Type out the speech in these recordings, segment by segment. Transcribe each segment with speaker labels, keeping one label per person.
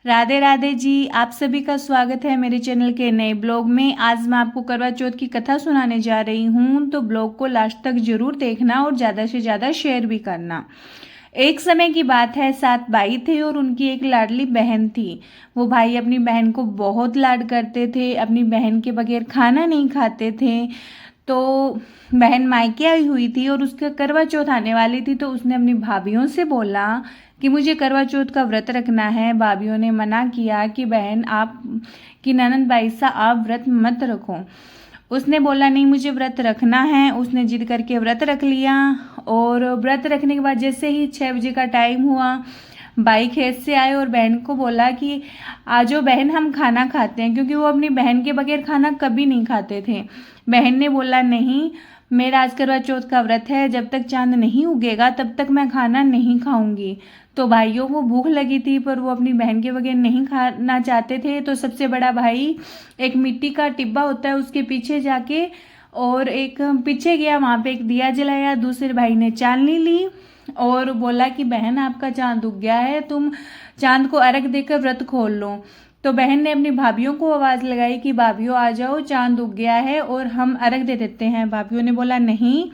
Speaker 1: राधे राधे जी, आप सभी का स्वागत है मेरे चैनल के नए ब्लॉग में। आज मैं आपको करवा चौथ की कथा सुनाने जा रही हूँ, तो ब्लॉग को लास्ट तक जरूर देखना और ज़्यादा से ज़्यादा शेयर भी करना। एक समय की बात है, 7 भाई थे और उनकी एक लाडली बहन थी। वो भाई अपनी बहन को बहुत लाड करते थे, अपनी बहन के बगैर खाना नहीं खाते थे। तो बहन मायके आई हुई थी और उसका करवा चौथ आने वाली थी, तो उसने अपनी भाभीियों से बोला कि मुझे करवा चौथ का व्रत रखना है। भाभीियों ने मना किया कि बहन आप कि ननद बाईसा आप व्रत मत रखो। उसने बोला नहीं मुझे व्रत रखना है। उसने जिद करके व्रत रख लिया और व्रत रखने के बाद जैसे ही 6 बजे का टाइम हुआ, भाई खेत से आए और बहन को बोला कि आजो बहन हम खाना खाते हैं, क्योंकि वो अपनी बहन के बगैर खाना कभी नहीं खाते थे। बहन ने बोला नहीं, मेरा आज करवा चौथ का व्रत है, जब तक चांद नहीं उगेगा तब तक मैं खाना नहीं खाऊंगी। तो भाइयों को भूख लगी थी पर वो अपनी बहन के बगैर नहीं खाना चाहते थे। तो सबसे बड़ा भाई एक मिट्टी का टिब्बा होता है उसके पीछे जाके और एक पीछे गया, वहाँ पे एक दिया जलाया। दूसरे भाई ने चांदनी ली और बोला कि बहन आपका चांद उग गया है, तुम चांद को अर्घ देकर व्रत खोल लो। तो बहन ने अपनी भाभीियों को आवाज़ लगाई कि भाभीियों आ जाओ, चांद उग गया है और हम अर्घ दे देते हैं। भाभीियों ने बोला नहीं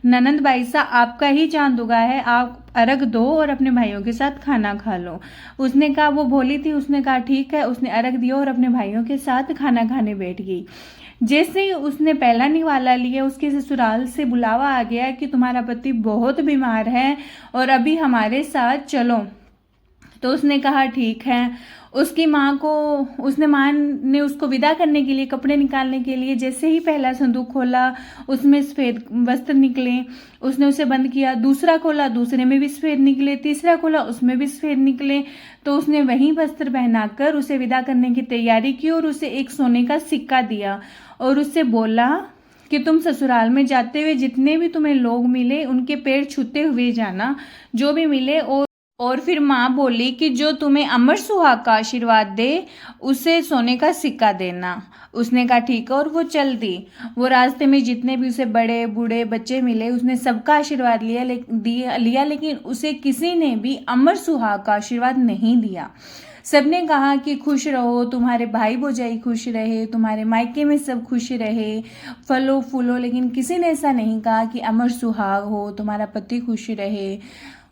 Speaker 1: ननंद बाईसा आपका ही चांद उगा है, आप अर्घ दो और अपने भाइयों के साथ खाना खा लो। उसने कहा, वो भोली थी, उसने कहा ठीक है। उसने अर्घ दिया और अपने भाइयों के साथ खाना खाने बैठ गई। जैसे ही उसने पहला निवाला लिया, उसके ससुराल से बुलावा आ गया कि तुम्हारा पति बहुत बीमार है और अभी हमारे साथ चलो। तो उसने कहा ठीक है। उसकी माँ ने उसको विदा करने के लिए, कपड़े निकालने के लिए, जैसे ही पहला संदूक खोला उसमें सफ़ेद वस्त्र निकले, उसने उसे बंद किया। दूसरा खोला, दूसरे में भी सफ़ेद निकले। तीसरा खोला, उसमें भी सफ़ेद निकले। तो उसने वही वस्त्र पहनाकर उसे विदा करने की तैयारी की और उसे एक सोने का सिक्का दिया और उससे बोला कि तुम ससुराल में जाते हुए जितने भी तुम्हें लोग मिले उनके पैर छूते हुए जाना, जो भी मिले। और फिर माँ बोली कि जो तुम्हें अमर सुहाग का आशीर्वाद दे उसे सोने का सिक्का देना। उसने कहा ठीक है और वो चल दी। वो रास्ते में जितने भी उसे बड़े बूढ़े बच्चे मिले उसने सबका आशीर्वाद लिया, लेकिन उसे किसी ने भी अमर सुहाग का आशीर्वाद नहीं दिया। सबने कहा कि खुश रहो, तुम्हारे भाई भौजाई खुश रहे, तुम्हारे मायके में सब खुश रहे, फलो फूलो, लेकिन किसी ने ऐसा नहीं कहा कि अमर सुहाग हो, तुम्हारा पति खुश रहे।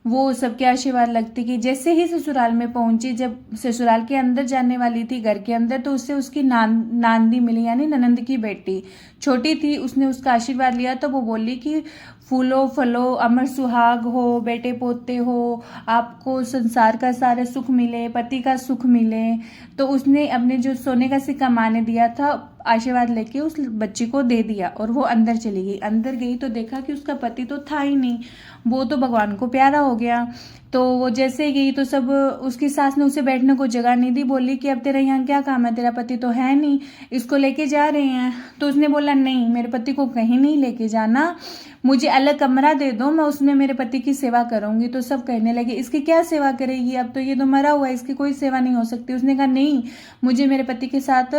Speaker 1: वो सबके आशीर्वाद लगती कि जैसे ही ससुराल में पहुंची, जब ससुराल के अंदर जाने वाली थी घर के अंदर, तो उससे उसकी नांदी मिली, यानी ननंद की बेटी छोटी थी। उसने उसका आशीर्वाद लिया तो वो बोली कि फूलो फलो अमर सुहाग हो, बेटे पोते हो, आपको संसार का सारे सुख मिले, पति का सुख मिले। तो उसने अपने जो सोने का सिक्का माँ ने दिया था आशीर्वाद लेके उस बच्ची को दे दिया और वो अंदर चली गई। अंदर गई तो देखा कि उसका पति तो था ही नहीं, वो तो भगवान को प्यारा हो गया। तो वो जैसे गई तो सब, उसकी सास ने उसे बैठने को जगह नहीं दी। बोली कि अब तेरा यहाँ क्या काम है, तेरा पति तो है नहीं, इसको लेके जा रहे हैं। तो उसने बोला नहीं, मेरे पति को कहीं नहीं लेके जाना, मुझे अलग कमरा दे दो, मैं उसमें मेरे पति की सेवा करूंगी। तो सब कहने लगे इसकी क्या सेवा करेगी, अब तो ये तो मरा हुआ है, इसकी कोई सेवा नहीं हो सकती। उसने कहा नहीं, मुझे मेरे पति के साथ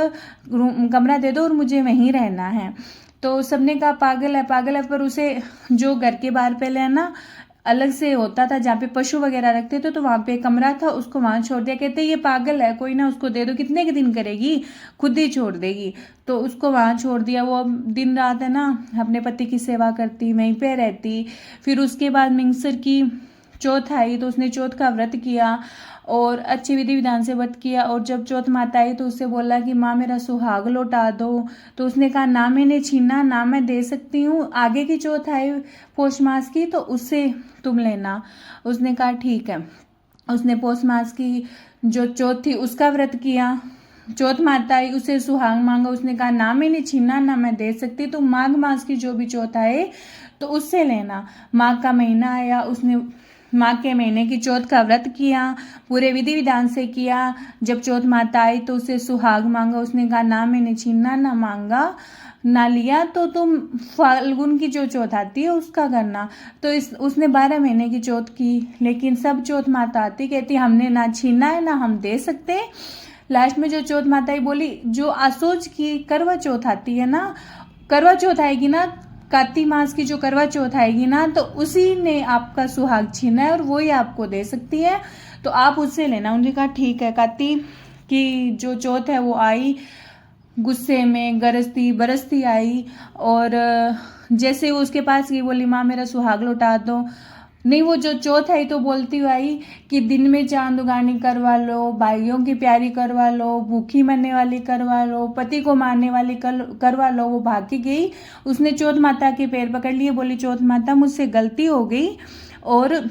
Speaker 1: कमरा दे दो और मुझे वहीं रहना है। तो सबने कहा पागल है पागल है। पर उसे जो घर के बाहर पहले है ना अलग से होता था जहाँ पे पशु वगैरह रखते थे, तो वहाँ पे कमरा था, उसको वहाँ छोड़ दिया। कहते ये पागल है, कोई ना उसको दे दो, कितने के दिन करेगी, खुद ही छोड़ देगी। तो उसको वहाँ छोड़ दिया। वो अब दिन रात है ना अपने पति की सेवा करती, वहीं पे रहती। फिर उसके बाद मिंगसर की चौथ आई तो उसने चौथ का व्रत किया और अच्छी विधि विधान से व्रत किया। और जब चौथ माता आई तो उससे बोला कि माँ मेरा सुहाग लौटा दो। तो उसने कहा ना मैंने छीना, ना मैं दे सकती हूँ, आगे की चौथ आई पौष मास की तो उससे तुम लेना। उसने कहा ठीक है। उसने पौष मास की जो चौथ थी उसका व्रत किया। चौथ माता आई, उसे सुहाग मांगा। उसने कहा ना मैंने छीना, ना मैं दे सकती, तो माघ मास की जो भी चौथ आए तो उससे लेना। माघ का महीना आया, उसने माघ के महीने की चौथ का व्रत किया, पूरे विधि विधान से किया। जब चौथ माता आई तो उसे सुहाग मांगा। उसने कहा ना मैंने छीना, ना मांगा, ना लिया, तो तुम फाल्गुन की जो चौथ आती है उसका करना। तो उसने 12 महीने की चौथ की, लेकिन सब चौथ माता आती कहती हमने ना छीना है ना हम दे सकते। लास्ट में जो चौथ माता ही बोली, जो आसोज की करवा चौथ आती है ना, करवा चौथ आएगी ना, कार्तिक मास की जो करवा चौथ आएगी ना, तो उसी ने आपका सुहाग छीना है और वो ही आपको दे सकती है। तो आप उससे लेना। उन्होंने कहा ठीक है। कहती कि जो चौथ है वो आई, गुस्से में गरजती बरसती आई, और जैसे वो उसके पास गई बोली माँ मेरा सुहाग लौटा दो। नहीं, वो जो चौथ आई तो बोलती हुई आई कि दिन में चांद उगानी करवा लो, भाइयों की प्यारी करवा लो, भूखी मरने वाली करवा लो, पति को मारने वाली करवा लो। वो भाग के गई, उसने चौथ माता के पैर पकड़ लिए, बोली चौथ माता मुझसे गलती हो गई और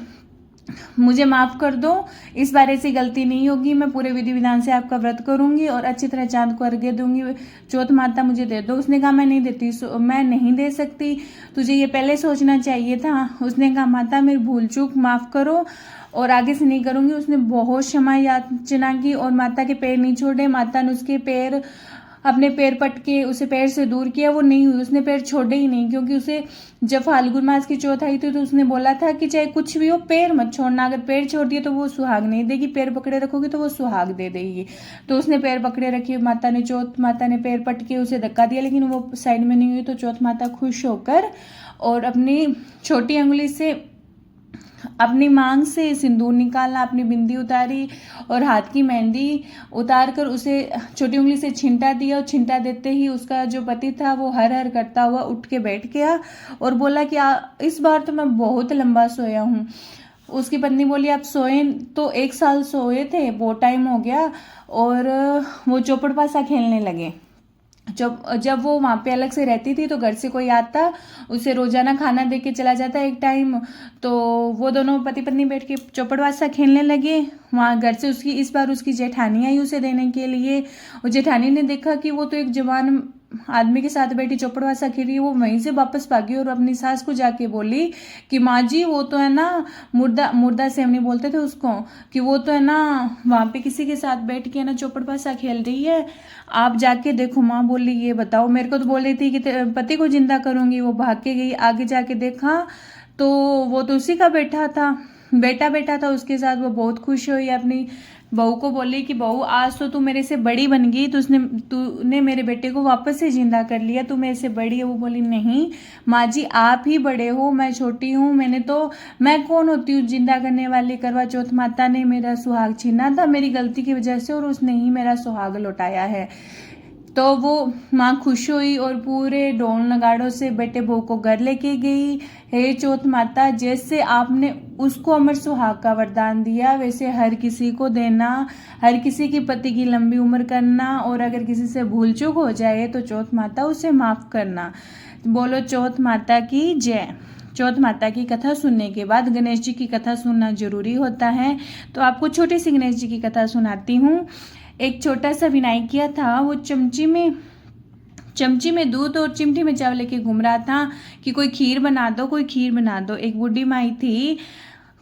Speaker 1: मुझे माफ़ कर दो, इस बार ऐसी गलती नहीं होगी, मैं पूरे विधि विधान से आपका व्रत करूंगी और अच्छी तरह चांद को अर्घ्य दूंगी, चौथ माता मुझे दे दो। उसने कहा मैं नहीं देती, मैं नहीं दे सकती, तुझे ये पहले सोचना चाहिए था। उसने कहा माता मेरी भूल चूक माफ़ करो और आगे से नहीं करूंगी। उसने बहुत क्षमा याचना की और माता के पैर नहीं छोड़े। माता ने उसके पैर, अपने पैर पटके उसे पैर से दूर किया, वो नहीं हुई, उसने पैर छोड़े ही नहीं, क्योंकि उसे जब फाल्गुन मास की चौथ आई थी तो उसने बोला था कि चाहे कुछ भी हो पैर मत छोड़ना, अगर पैर छोड़ दिए तो वो सुहाग नहीं देगी, पैर पकड़े रखोगे तो वो सुहाग दे देगी। तो उसने पैर पकड़े रखे, माता ने चौथ माता ने पैर पटके उसे धक्का दिया, लेकिन वो साइड में नहीं हुई। तो चौथ माता खुश होकर और अपनी छोटी अंगुली से अपनी मांग से सिंदूर निकाला, अपनी बिंदी उतारी और हाथ की मेहंदी उतार कर उसे छोटी उंगली से छिंटा दिया, और छिंटा देते ही उसका जो पति था वो हर हर करता हुआ उठ के बैठ गया और बोला कि इस बार तो मैं बहुत लंबा सोया हूँ। उसकी पत्नी बोली आप सोए तो 1 साल सोए थे, बहुत टाइम हो गया। और वो चौपड़ पासा खेलने लगे। जब वो वहाँ पे अलग से रहती थी तो घर से कोई आता, उसे रोजाना खाना दे के चला जाता एक टाइम। तो वो दोनों पति पत्नी बैठ के चौपड़वासा खेलने लगे। वहाँ घर से उसकी इस बार उसकी जेठानी आई उसे देने के लिए, और जेठानी ने देखा कि वो तो एक जवान आदमी के साथ बैठी चौपड़वासा खेल रही है। वो वहीं से वापस भागी और अपनी सास को जाके बोली कि माँ जी वो तो है ना, मुर्दा सेवनी बोलते थे उसको, कि वो तो है ना वहाँ पे किसी के साथ बैठ के ना चौपड़वासा खेल रही है, आप जाके देखो। माँ बोली ये बताओ, मेरे को तो बोल रही थी कि पति को जिंदा करूंगी। वो भाग के गई, आगे जाके देखा तो वो तो उसी का बेटा था उसके साथ। वो बहुत खुश हुई, अपनी बहू को बोली कि बहू आज तो तू मेरे से बड़ी बन गई, तो तूने मेरे बेटे को वापस से जिंदा कर लिया, तू मेरे से बड़ी है। वो बोली नहीं माँ जी आप ही बड़े हो, मैं छोटी हूँ, मैं कौन होती हूँ जिंदा करने वाली। करवा चौथ माता ने मेरा सुहाग छीना था मेरी गलती की वजह से, और उसने ही मेरा सुहाग लौटाया है। तो वो माँ खुश हुई और पूरे ढोल नगाड़ों से बेटे बहू को घर लेके गई। हे चौथ माता, जैसे आपने उसको अमर सुहाग का वरदान दिया वैसे हर किसी को देना, हर किसी की पति की लंबी उम्र करना, और अगर किसी से भूल चूक हो जाए तो चौथ माता उसे माफ करना। बोलो चौथ माता की जय। चौथ माता की कथा सुनने के बाद गणेश जी की कथा सुनना जरूरी होता है। तो आपको छोटी सी गणेश जी की कथा सुनाती हूँ। एक छोटा सा विनायकिया था, वो चमची में दूध और चिमटी में चावल लेके घूम रहा था कि कोई खीर बना दो, कोई खीर बना दो। एक बूढ़ी माई थी,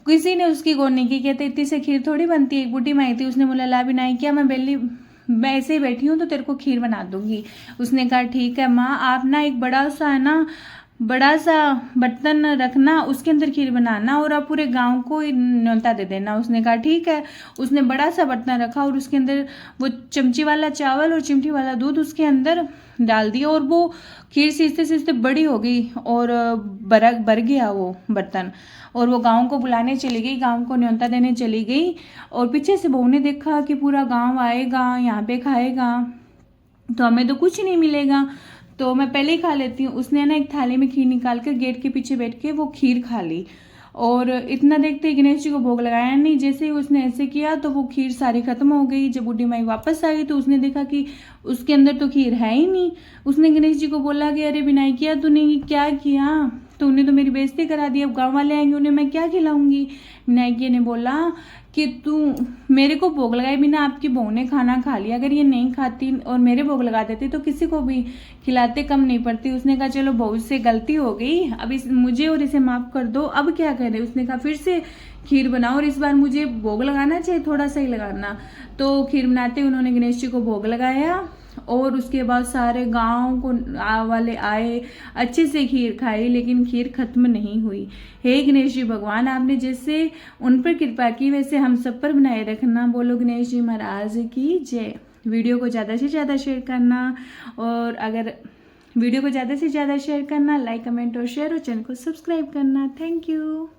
Speaker 1: किसी ने उसकी गौर नहीं की, कहते इतनी से खीर थोड़ी बनती है। एक बूढ़ी माई थी, उसने बोला ला विनायकिया मैं ऐसे ही बैठी हूँ तो तेरे को खीर बना दूंगी। उसने कहा ठीक है माँ, आप ना एक बड़ा सा बर्तन रखना, उसके अंदर खीर बनाना और आप पूरे गांव को न्योता दे देना। उसने कहा ठीक है। उसने बड़ा सा बर्तन रखा और उसके अंदर वो चमची वाला चावल और चिमटी वाला दूध उसके अंदर डाल दिया, और वो खीर सीजते सीजते बड़ी हो गई और भर गया वो बर्तन। और वो गांव को बुलाने चली गई, गांव को न्योता देने चली गई, और पीछे से बहू ने देखा कि पूरा गाँव आएगा, यहाँ पे खाएगा तो हमें तो कुछ नहीं मिलेगा, तो मैं पहले ही खा लेती हूँ। उसने ना एक थाली में खीर निकाल कर गेट के पीछे बैठ के वो खीर खा ली, और इतना देखते ही गणेश जी को भोग लगाया नहीं। जैसे ही उसने ऐसे किया तो वो खीर सारी खत्म हो गई। जब बूढ़ी माई वापस आई तो उसने देखा कि उसके अंदर तो खीर है ही नहीं। उसने गणेश जी को बोला कि अरे विनायकिया तूने ये क्या किया, तूने तो मेरी बेइज्जती करा दी, अब गाँव वाले आएंगे उन्हें मैं क्या खिलाऊंगी। विनायकिया ने बोला कि तू मेरे को भोग लगाए बिना आपकी बहू ने खाना खा लिया, अगर ये नहीं खाती और मेरे भोग लगा देती तो किसी को भी खिलाते कम नहीं पड़ती। उसने कहा चलो बहू से गलती हो गई, अब मुझे और इसे माफ कर दो, अब क्या करे। उसने कहा फिर से खीर बनाओ और इस बार मुझे भोग लगाना चाहिए, थोड़ा सा ही लगाना। तो खीर बनाते उन्होंने गणेश जी को भोग लगाया, और उसके बाद सारे गांव को वाले आए, अच्छे से खीर खाई, लेकिन खीर खत्म नहीं हुई। हे गणेश जी भगवान, आपने जैसे उन पर कृपा की वैसे हम सब पर बनाए रखना। बोलो गणेश जी महाराज की जय। वीडियो को ज़्यादा से ज़्यादा शेयर करना, और अगर वीडियो को ज़्यादा से ज़्यादा शेयर करना, लाइक कमेंट और शेयर, और चैनल को सब्सक्राइब करना। Thank you.